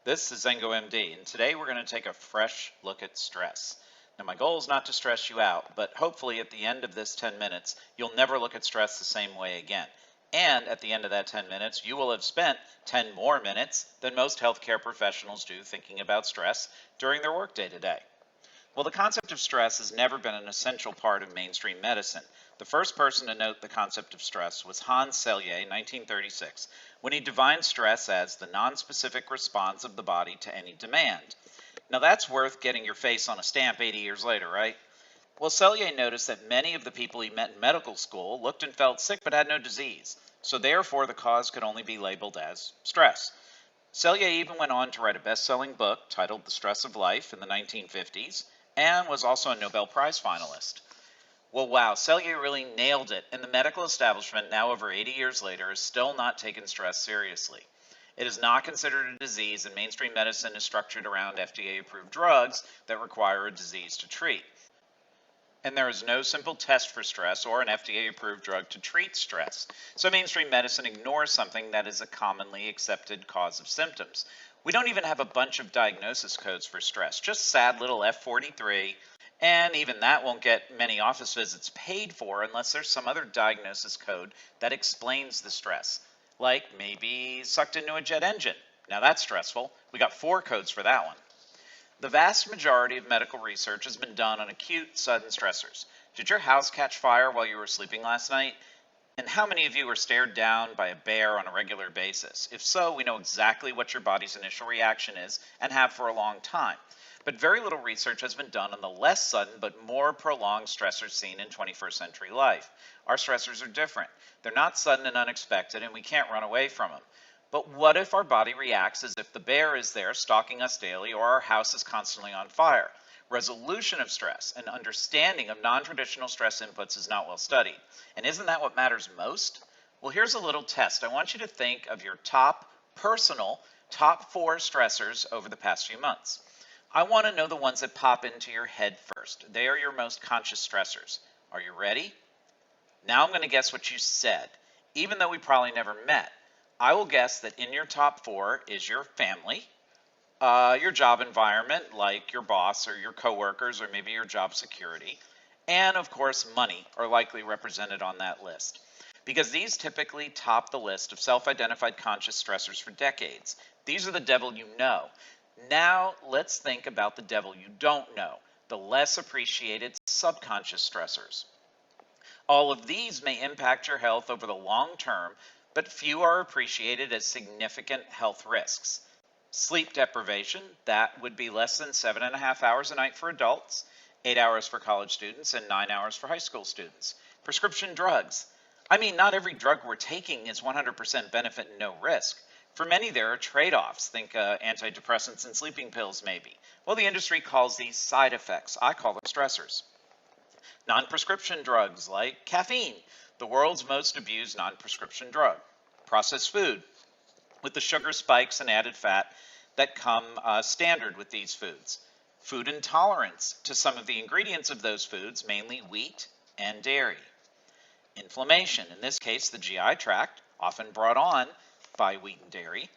This is Zengo MD, and today we're going to take a fresh look at stress. Now, my goal is not to stress you out, but hopefully at the end of this 10 minutes, you'll never look at stress the same way again. And at the end of that 10 minutes, you will have spent 10 more minutes than most healthcare professionals do thinking about stress during their workday today. Well, the concept of stress has never been an essential part of mainstream medicine. The first person to note the concept of stress was Hans Selye in 1936, when he defined stress as the nonspecific response of the body to any demand. Now that's worth getting your face on a stamp 80 years later, right? Well, Selye noticed that many of the people he met in medical school looked and felt sick but had no disease, so therefore the cause could only be labeled as stress. Selye even went on to write a best-selling book titled The Stress of Life in the 1950s, and was also a Nobel Prize finalist. Well, wow, Selye really nailed it, and the medical establishment, now over 80 years later, is still not taking stress seriously. It is not considered a disease, and mainstream medicine is structured around FDA-approved drugs that require a disease to treat. And there is no simple test for stress or an FDA-approved drug to treat stress. So mainstream medicine ignores something that is a commonly accepted cause of symptoms. We don't even have a bunch of diagnosis codes for stress, just sad little F43, and even that won't get many office visits paid for unless there's some other diagnosis code that explains the stress, like maybe sucked into a jet engine. Now that's stressful. We got 4 codes for that one. The vast majority of medical research has been done on acute, sudden stressors. Did your house catch fire while you were sleeping last night? And how many of you were stared down by a bear on a regular basis? If so, we know exactly what your body's initial reaction is and have for a long time. But very little research has been done on the less sudden but more prolonged stressors seen in 21st century life. Our stressors are different. They're not sudden and unexpected, and we can't run away from them. But what if our body reacts as if the bear is there stalking us daily or our house is constantly on fire? Resolution of stress and understanding of non-traditional stress inputs is not well studied. And isn't that what matters most? Well, here's a little test. I want you to think of your top 4 stressors over the past few months. I want to know the ones that pop into your head first. They are your most conscious stressors. Are you ready? Now I'm going to guess what you said, even though we probably never met. I will guess that in your top 4 is your family, your job environment, like your boss or your coworkers or maybe your job security, and of course money are likely represented on that list, because these typically top the list of self-identified conscious stressors for decades. These are the devil you know. Now let's think about the devil you don't know, the less appreciated subconscious stressors. All of these may impact your health over the long term, but few are appreciated as significant health risks. Sleep deprivation, that would be less than 7.5 hours a night for adults, 8 hours for college students, and 9 hours for high school students. Prescription drugs. I mean, not every drug we're taking is 100% benefit and no risk. For many, there are trade-offs. Think antidepressants and sleeping pills, maybe. Well, the industry calls these side effects. I call them stressors. Non-prescription drugs like caffeine, the world's most abused non-prescription drug. Processed food, with the sugar spikes and added fat that come standard with these foods. Food intolerance to some of the ingredients of those foods, mainly wheat and dairy. Inflammation, in this case the GI tract, often brought on by wheat and dairy.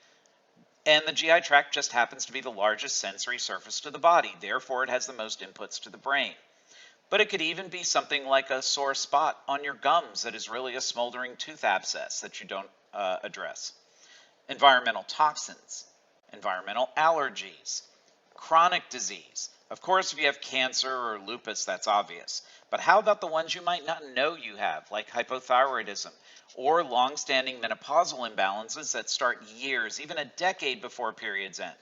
And the GI tract just happens to be the largest sensory surface to the body, therefore it has the most inputs to the brain. But it could even be something like a sore spot on your gums that is really a smoldering tooth abscess that you don't address. Environmental toxins, environmental allergies, chronic disease. Of course, if you have cancer or lupus, that's obvious. But how about the ones you might not know you have, like hypothyroidism, or long-standing menopausal imbalances that start years, even a decade before periods end?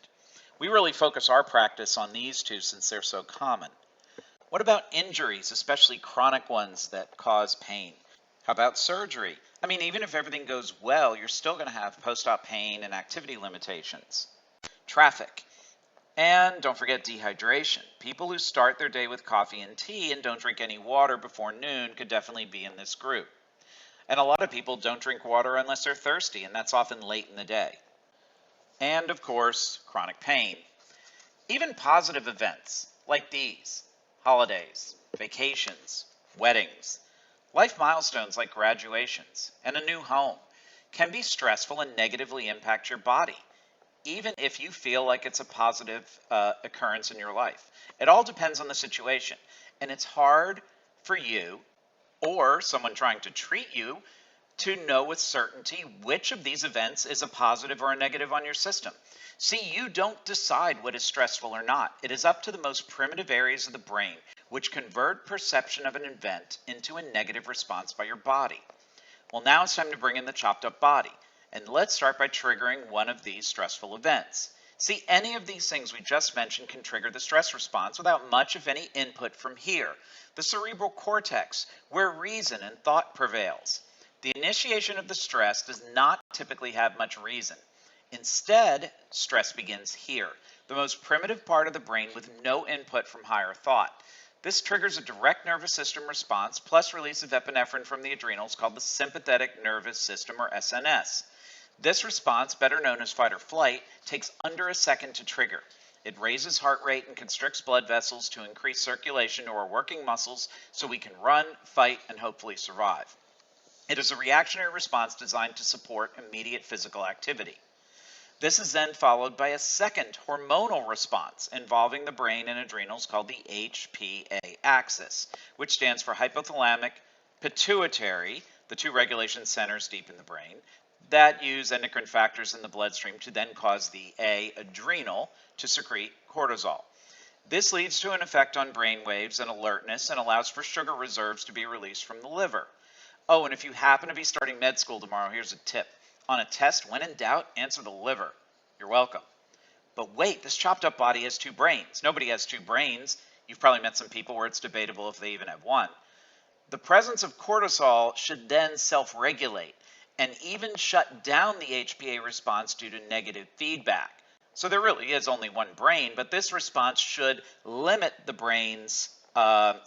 We really focus our practice on these 2 since they're so common. What about injuries, especially chronic ones that cause pain? How about surgery? I mean, even if everything goes well, you're still going to have post-op pain and activity limitations. Traffic. And don't forget dehydration. People who start their day with coffee and tea and don't drink any water before noon could definitely be in this group. And a lot of people don't drink water unless they're thirsty, and that's often late in the day. And of course, chronic pain. Even positive events like these, holidays, vacations, weddings, life milestones like graduations and a new home can be stressful and negatively impact your body. even if you feel like it's a positive occurrence in your life. It all depends on the situation, and it's hard for you or someone trying to treat you to know with certainty which of these events is a positive or a negative on your system. See, you don't decide what is stressful or not. It is up to the most primitive areas of the brain, which convert perception of an event into a negative response by your body. Well, now it's time to bring in the chopped up body. And let's start by triggering one of these stressful events. See, any of these things we just mentioned can trigger the stress response without much of any input from here, the cerebral cortex, where reason and thought prevails. The initiation of the stress does not typically have much reason. Instead, stress begins here, the most primitive part of the brain with no input from higher thought. This triggers a direct nervous system response plus release of epinephrine from the adrenals called the sympathetic nervous system, or SNS. This response, better known as fight or flight, takes under a second to trigger. It raises heart rate and constricts blood vessels to increase circulation to our working muscles so we can run, fight, and hopefully survive. It is a reactionary response designed to support immediate physical activity. This is then followed by a second hormonal response involving the brain and adrenals called the HPA axis, which stands for hypothalamic pituitary, the two regulation centers deep in the brain, that use endocrine factors in the bloodstream to then cause the adrenal to secrete cortisol. This leads to an effect on brain waves and alertness and allows for sugar reserves to be released from the liver. Oh, and if you happen to be starting med school tomorrow, here's a tip. On a test, when in doubt, answer the liver. You're welcome. But wait, this chopped up body has two brains. Nobody has two brains. You've probably met some people where it's debatable if they even have one. The presence of cortisol should then self-regulate and even shut down the HPA response due to negative feedback. So there really is only one brain, but this response should limit the brain's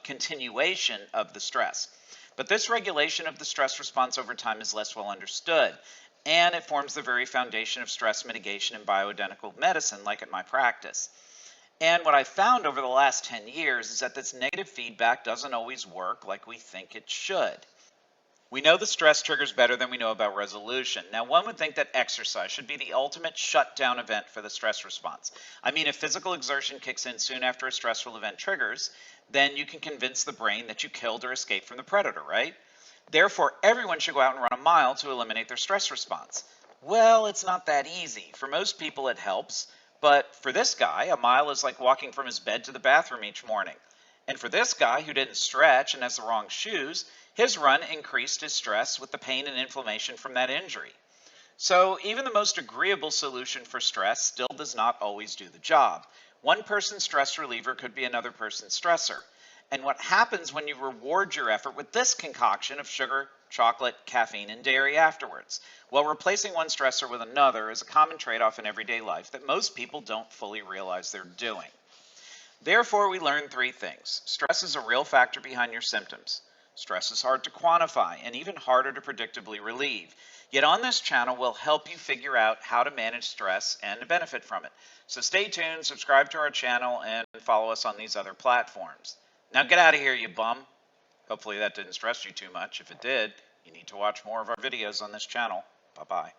continuation of the stress. But this regulation of the stress response over time is less well understood, and it forms the very foundation of stress mitigation in bioidentical medicine, like at my practice. And what I found over the last 10 years is that this negative feedback doesn't always work like we think it should. We know the stress triggers better than we know about resolution. Now, one would think that exercise should be the ultimate shutdown event for the stress response. I mean, if physical exertion kicks in soon after a stressful event triggers, then you can convince the brain that you killed or escaped from the predator, right? Therefore, everyone should go out and run a mile to eliminate their stress response. Well, it's not that easy. For most people, it helps. But for this guy, a mile is like walking from his bed to the bathroom each morning. And for this guy who didn't stretch and has the wrong shoes, his run increased his stress with the pain and inflammation from that injury. So even the most agreeable solution for stress still does not always do the job. One person's stress reliever could be another person's stressor. And what happens when you reward your effort with this concoction of sugar, chocolate, caffeine, and dairy afterwards? Well, replacing one stressor with another is a common trade-off in everyday life that most people don't fully realize they're doing. Therefore, we learn three things. Stress is a real factor behind your symptoms. Stress is hard to quantify and even harder to predictably relieve. Yet on this channel, we'll help you figure out how to manage stress and to benefit from it. So stay tuned, subscribe to our channel, and follow us on these other platforms. Now get out of here, you bum. Hopefully that didn't stress you too much. If it did, you need to watch more of our videos on this channel. Bye-bye.